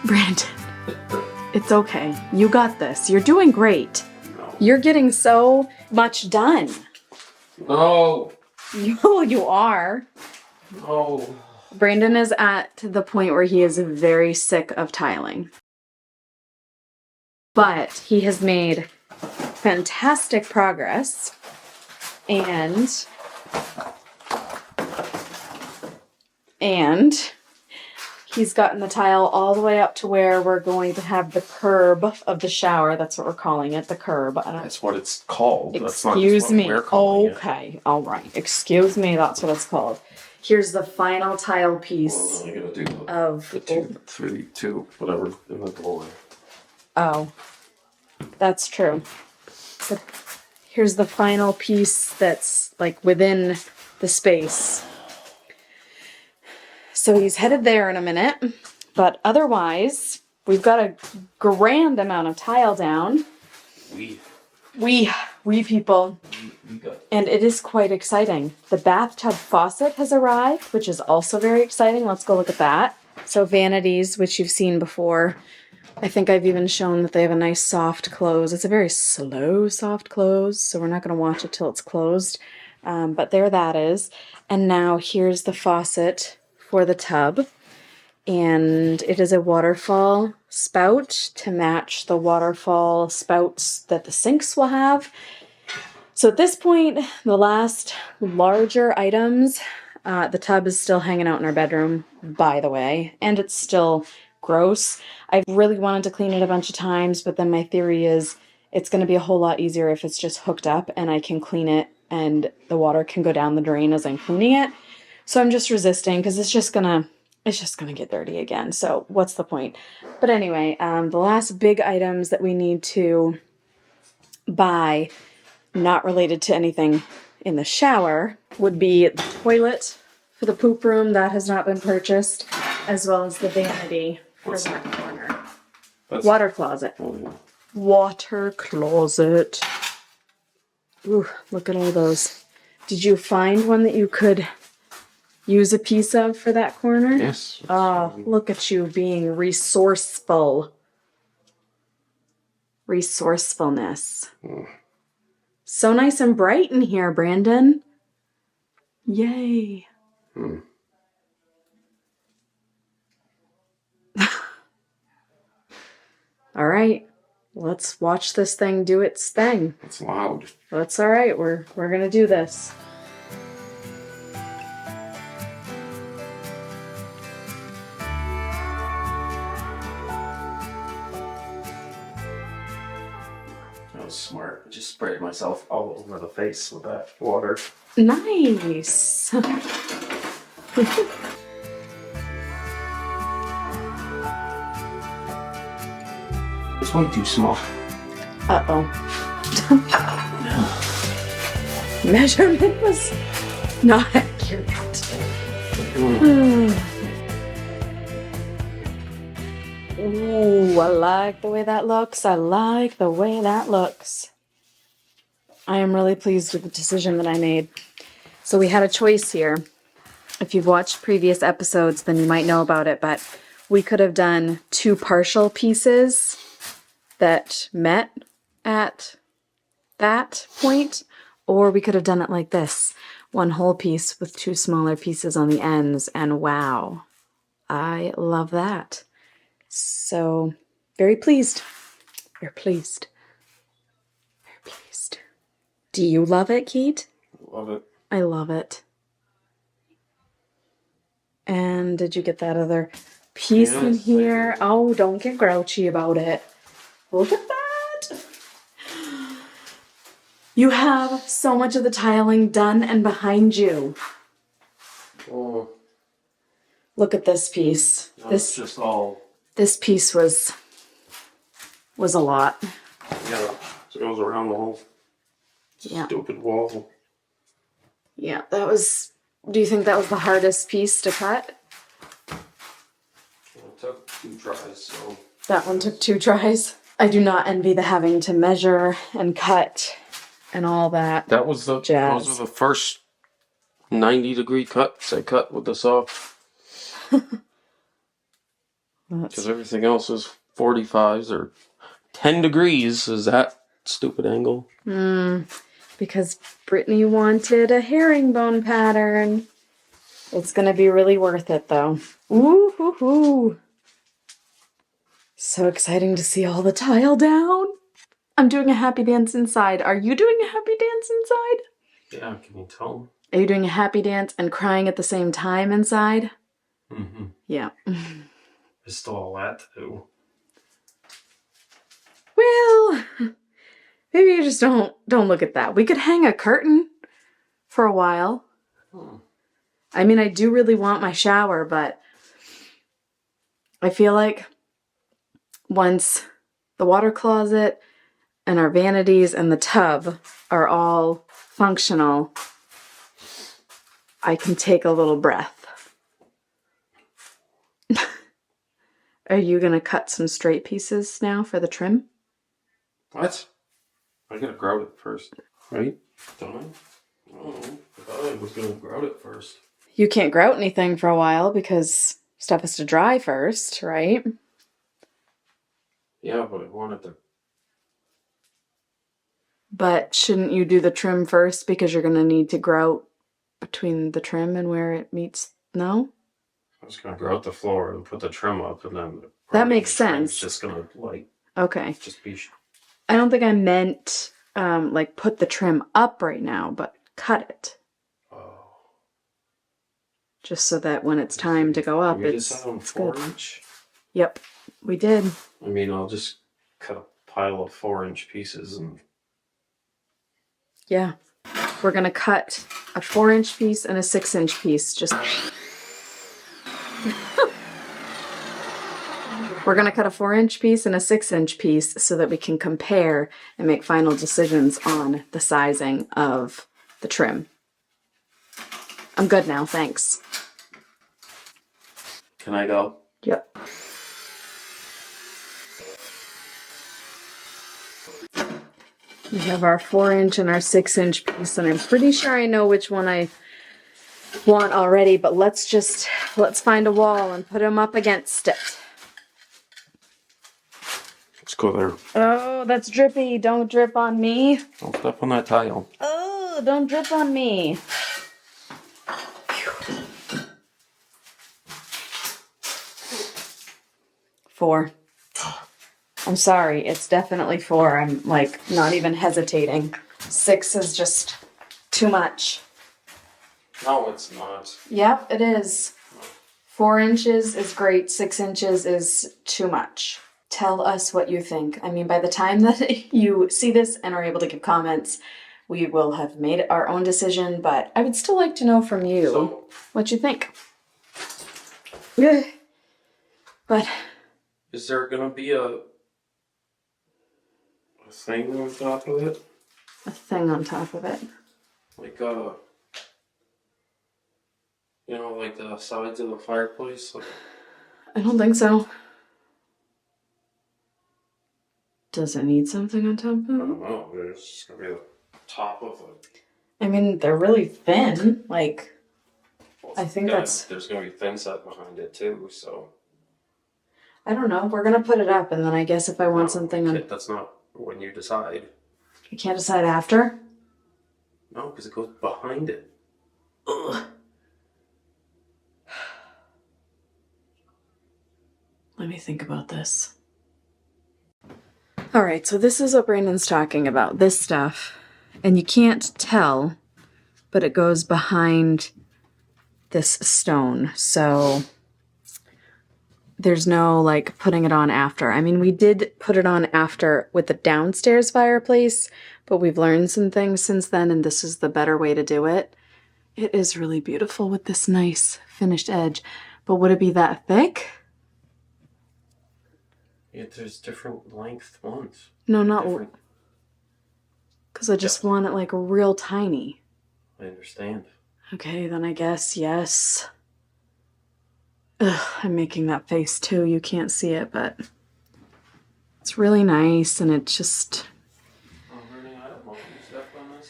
Brandon, it's okay. You got this. You're doing great. No. You're getting so much done. No. You are. No. Brandon is at the point where he is very sick of tiling. But he has made fantastic progress. And he's gotten the tile all the way up to where we're going to have the curb of the shower. That's what we're calling it, the curb. That's what it's called. Excuse me. We're calling okay, all right. Excuse me, that's what it's called. Here's the final tile piece of the two, in the doorway. Oh, that's true. So here's the final piece that's like within the space. So he's headed there in a minute, but otherwise, we've got a grand amount of tile down. We people. And it is quite exciting. The bathtub faucet has arrived, which is also very exciting. Let's go look at that. So vanities, which you've seen before. I think I've even shown that they have a nice soft close. It's a very slow soft close, so we're not going to watch it till it's closed. But there that is. And now here's the faucet for the tub. And it is a waterfall spout to match the waterfall spouts that the sinks will have. So at this point, the last larger items, the tub is still hanging out in our bedroom, by the way, and it's still gross. I've really wanted to clean it a bunch of times, but then my theory is it's going to be a whole lot easier if it's just hooked up and I can clean it and the water can go down the drain as I'm cleaning it. So I'm just resisting because it's just gonna get dirty again. So what's the point? But anyway, the last big items that we need to buy, not related to anything in the shower, would be the toilet for the poop room. That has not been purchased, as well as the vanity for that corner. Water closet. Oh, yeah. Water closet. Ooh, look at all those. Did you find one that you could use a piece of for that corner? Yes. Oh, look at you being resourceful. Resourcefulness. So nice and bright in here, Brandon. Yay. All right. Let's watch this thing do its thing. It's loud. That's all right. We're going to do this. That was smart. I just sprayed myself all over the face with that water. Nice. It's way too small. Uh-oh. Measurement was not accurate. Ooh, I like the way that looks. I like the way that looks. I am really pleased with the decision that I made. So we had a choice here. If you've watched previous episodes, then you might know about it, but we could have done two partial pieces that met at that point, or we could have done it like this. One whole piece with two smaller pieces on the ends, and wow, I love that. So, very pleased. Very pleased. Very pleased. Do you love it, Keith? Love it. I love it. And did you get that other piece in here? Oh, don't get grouchy about it. Look at that. You have so much of the tiling done and behind you. Oh. Look at this piece. This just all. This piece was a lot. Yeah, it goes around the whole stupid wall. Yeah, that was. Do you think that was the hardest piece to cut? It took 2 tries, so. That one took 2 tries. I do not envy the having to measure and cut and all that. That was the jazz. Those are the first 90-degree cuts I cut with the saw. Because everything else is 45s or 10 degrees. Is that stupid angle? Because Brittany wanted a herringbone pattern. It's going to be really worth it, though. Ooh, hoo, hoo. So exciting to see all the tile down. I'm doing a happy dance inside. Are you doing a happy dance inside? Yeah, can you tell? Are you doing a happy dance and crying at the same time inside? Mm-hmm. Yeah. There's still all that to do. Well, maybe you just don't look at that. We could hang a curtain for a while. I mean, I do really want my shower, but I feel like once the water closet and our vanities and the tub are all functional, I can take a little breath. Are you going to cut some straight pieces now for the trim? What? I gotta grout it first, right? Don't I? Oh, I thought I was gonna grout it first. You can't grout anything for a while because stuff has to dry first, right? Yeah, but I wanted to. But shouldn't you do the trim first because you're going to need to grout between the trim and where it meets? No? I was gonna grout the floor and put the trim up, and then That makes the trim's sense. just gonna Okay. just be. I don't think I meant like put the trim up right now, but cut it. Oh. Just so that when it's time to go up, We it's decide on good. 4-inch. Yep, we did. I mean, I'll just cut a pile of 4-inch pieces and. Yeah. We're going to cut a 4-inch piece and a 6-inch piece. Just. We're going to cut a 4-inch piece and a 6-inch piece so that we can compare and make final decisions on the sizing of the trim. I'm good now, thanks. Can I go? Yep. We have our 4-inch and our 6-inch piece, and I'm pretty sure I know which one I want already, but let's find a wall and put them up against it. Let's go there. Oh, that's drippy. Don't drip on me. Don't step on that tile. Oh, don't drip on me. 4. I'm sorry, it's definitely 4. I'm like not even hesitating. 6 is just too much. No, it's not. Yep, it is. 4 inches is great. 6 inches is too much. Tell us what you think. I mean, by the time that you see this and are able to give comments, we will have made our own decision, but I would still like to know from you what you think. But is there gonna be a thing on top of it? A thing on top of it. Like like the sides of the fireplace? Like... I don't think so. Does it need something on top of it? I don't know. It's just gonna be the top of it. I mean, they're really thin. Like, Well, I think there's gonna be thin set behind it too, so. I don't know. We're gonna put it up, and then I guess if I want something on... That's not when you decide. You can't decide after? No, because it goes behind it. Ugh. Let me think about this. All right, so this is what Brandon's talking about, this stuff. And you can't tell, but it goes behind this stone. So there's no like putting it on after. I mean, we did put it on after with the downstairs fireplace, but we've learned some things since then, and this is the better way to do it. It is really beautiful with this nice finished edge, but would it be that thick? Yeah, there's different length ones. No, not because I just want it like real tiny. I understand. Okay, then I guess yes. Ugh, I'm making that face too. You can't see it, but it's really nice, and it just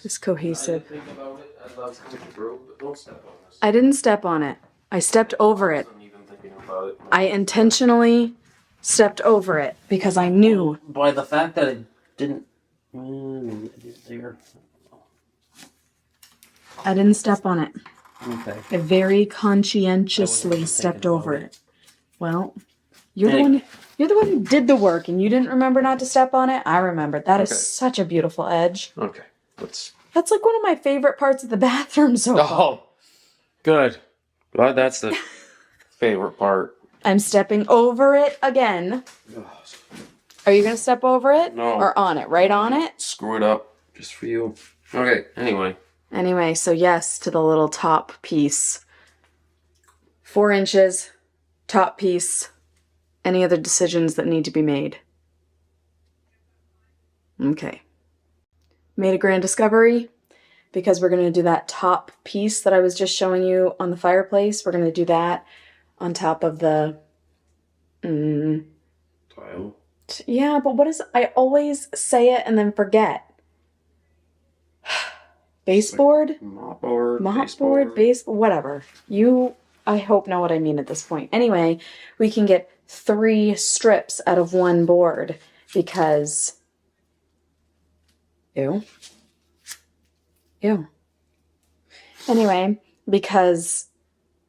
is cohesive. I didn't think about it. I'd love to grow, but don't step on this. I didn't step on it. I stepped over it. I wasn't even thinking about about it. I intentionally stepped over it because I knew. By the fact that it didn't... there. I didn't step on it. Okay. I very conscientiously stepped over it. Well, you're the one who did the work and you didn't remember not to step on it. I remembered. That is such a beautiful edge. Okay. That's like one of my favorite parts of the bathroom so far. Oh, good. Glad that's the favorite part. I'm stepping over it again. Are you going to step over it? No. Or on it? Right on it? Screw it up just for you. Okay, Anyway, so yes to the little top piece. 4 inches, top piece. Any other decisions that need to be made? Okay. Made a grand discovery because we're going to do that top piece that I was just showing you on the fireplace. We're going to do that on top of the... tile. Yeah, but what is... I always say it and then forget. Baseboard? Mopboard, baseboard, whatever. You, I hope, know what I mean at this point. Anyway, we can get 3 strips out of 1 board because... Ew. Anyway, because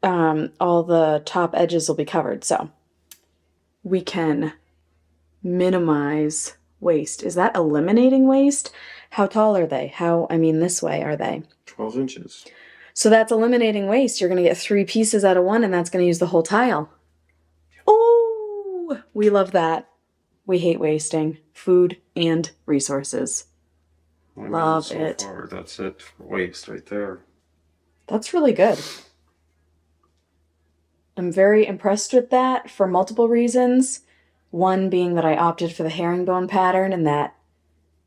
all the top edges will be covered, so we can minimize waste. Is that eliminating waste? How tall are they? This way are they? 12 inches. So that's eliminating waste. You're going to get 3 pieces out of 1, and that's going to use the whole tile. Oh, we love that. We hate wasting food and resources. Love it. So far, that's it for waste right there. That's really good. I'm very impressed with that for multiple reasons. One being that I opted for the herringbone pattern, and that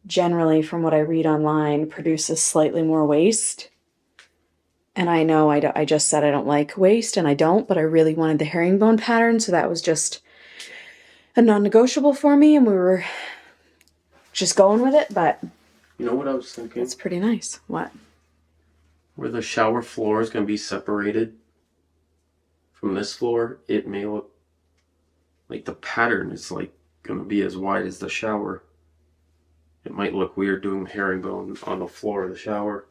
generally, from what I read online, produces slightly more waste. And I know I just said I don't like waste, and I don't, but I really wanted the herringbone pattern, so that was just a non-negotiable for me, and we were just going with it, but... You know what I was thinking? It's pretty nice. What? Where the shower floor is going to be separated from this floor, it may look like the pattern is like going to be as wide as the shower. It might look weird doing herringbone on the floor of the shower.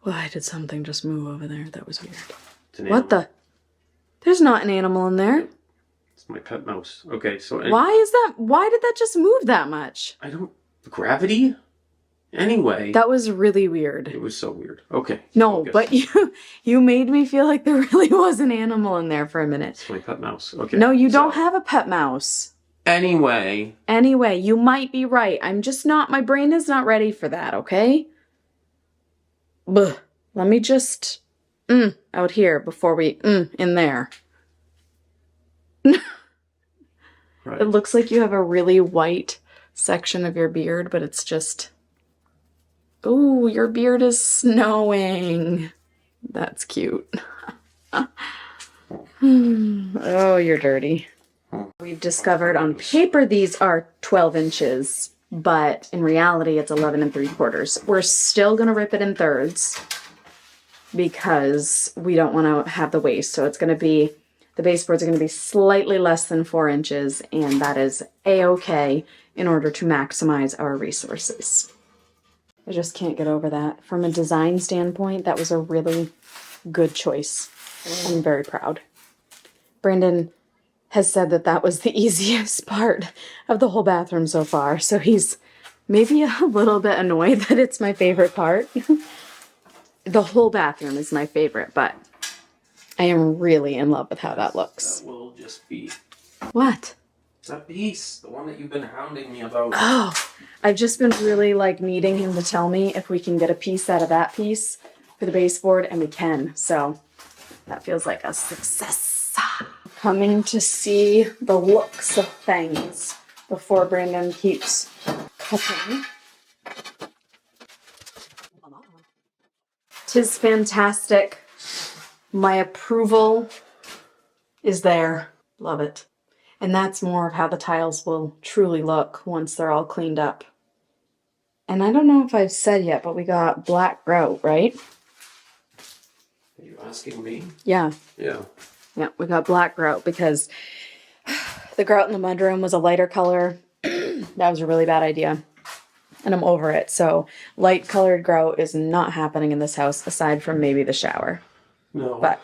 Why did something just move over there? That was weird. What the? There's not an animal in there. It's my pet mouse. Okay, so... Why did that just move that much? Gravity? Anyway. That was really weird. It was so weird. Okay. No, but you made me feel like there really was an animal in there for a minute. It's my pet mouse. Okay. No, you don't have a pet mouse. Anyway, you might be right. My brain is not ready for that, okay? Let me just out here before we in there. Right. It looks like you have a really white section of your beard, but it's just... Ooh, your beard is snowing. That's cute. Oh, you're dirty. We've discovered on paper these are 12 inches, but in reality it's 11 3/4. We're still going to rip it in thirds because we don't want to have the waste. So it's going to be, the baseboards are going to be slightly less than 4 inches, and that is a-okay in order to maximize our resources. I just can't get over that. From a design standpoint, that was a really good choice. I'm very proud. Brandon has said that that was the easiest part of the whole bathroom so far, so he's maybe a little bit annoyed that it's my favorite part. The whole bathroom is my favorite, but I am really in love with how that looks. That will just be... What? That piece, the one that you've been hounding me about. Oh, I've just been really needing him to tell me if we can get a piece out of that piece for the baseboard, and we can. So that feels like a success. Coming to see the looks of things before Brandon keeps cutting. 'Tis fantastic. My approval is there. Love it. And that's more of how the tiles will truly look once they're all cleaned up. And I don't know if I've said yet, but we got black grout, right? Are you asking me? Yeah. Yeah. Yeah, we got black grout because the grout in the mudroom was a lighter color. That was a really bad idea. And I'm over it. So light colored grout is not happening in this house aside from maybe the shower. No. But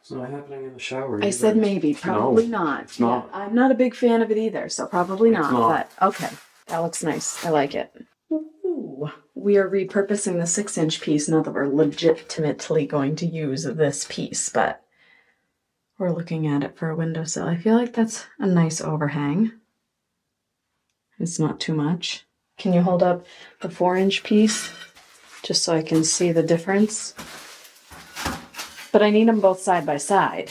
it's not happening in the shower. I said maybe, probably No, not. it's not. Yeah, I'm not a big fan of it either, so probably It's not. not. But okay, that looks nice. I like it. Ooh, we are repurposing the 6-inch piece. Not that we're legitimately going to use this piece, but we're looking at it for a windowsill. I feel like that's a nice overhang. It's not too much. Can you hold up the 4-inch piece just so I can see the difference? But I need them both side by side.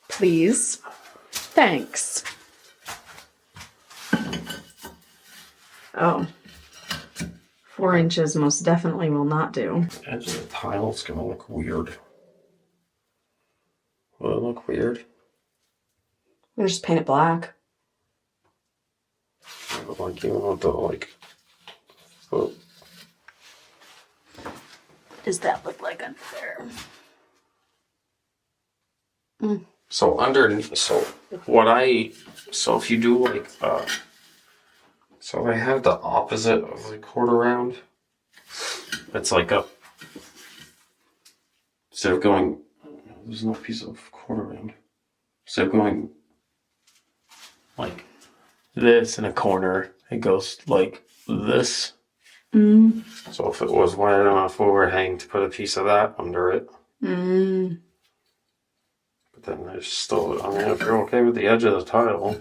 Please. Thanks. Oh. 4 inches most definitely will not do. The edge of the tile's gonna look weird. Will it look weird? We'll just paint it black. Like you want to like. So Does that look like under there? So underneath, so if you do like, so I have the opposite of the quarter round. It's like instead of going, there's no piece of quarter round. Instead of going like this in a corner, it goes like this. So if it was wide enough overhang to put a piece of that under it. But then there's still, I mean, if you're okay with the edge of the tile.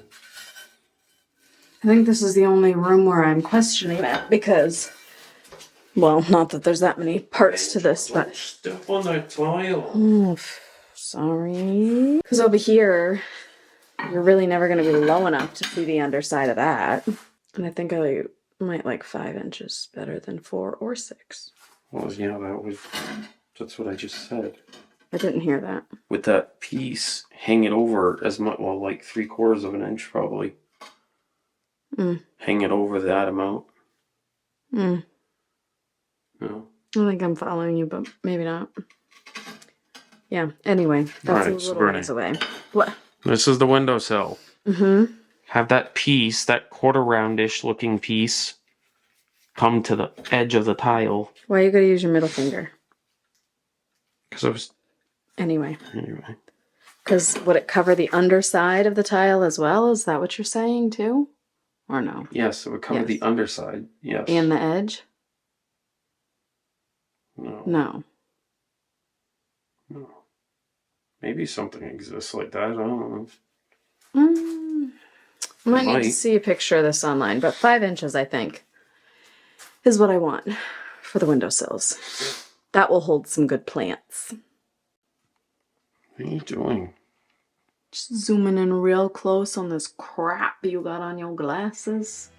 I think this is the only room where I'm questioning that because, well, not that there's that many parts to this, but... Step on that tile. Oh, sorry. Because over here, you're really never going to be low enough to see the underside of that. And I think I might like 5 inches better than 4 or 6. Well, yeah, that's what I just said. I didn't hear that. With that piece, hang it over as much, well, like 3/4 of an inch probably. Hang it over that amount. No. I think I'm following you, but maybe not. Yeah, anyway, that's a little ways away. What? This is the windowsill. Have that piece, that quarter roundish looking piece, come to the edge of the tile. Why you gotta use your middle finger? Because I was... Anyway. Because would it cover the underside of the tile as well? Is that what you're saying too? Or no? Yes, it would cover the underside. Yes. And the edge? No. Maybe something exists like that. I don't know. I might need to see a picture of this online, but 5 inches, I think, is what I want for the windowsills. That will hold some good plants. What are you doing? Just zooming in real close on this crap you got on your glasses.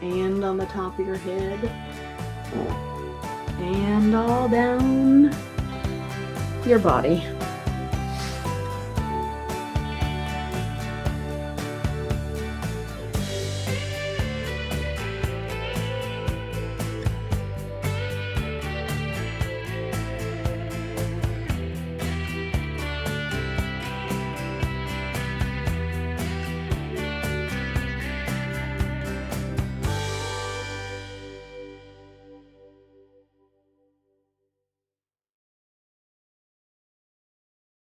And on the top of your head. And all down your body.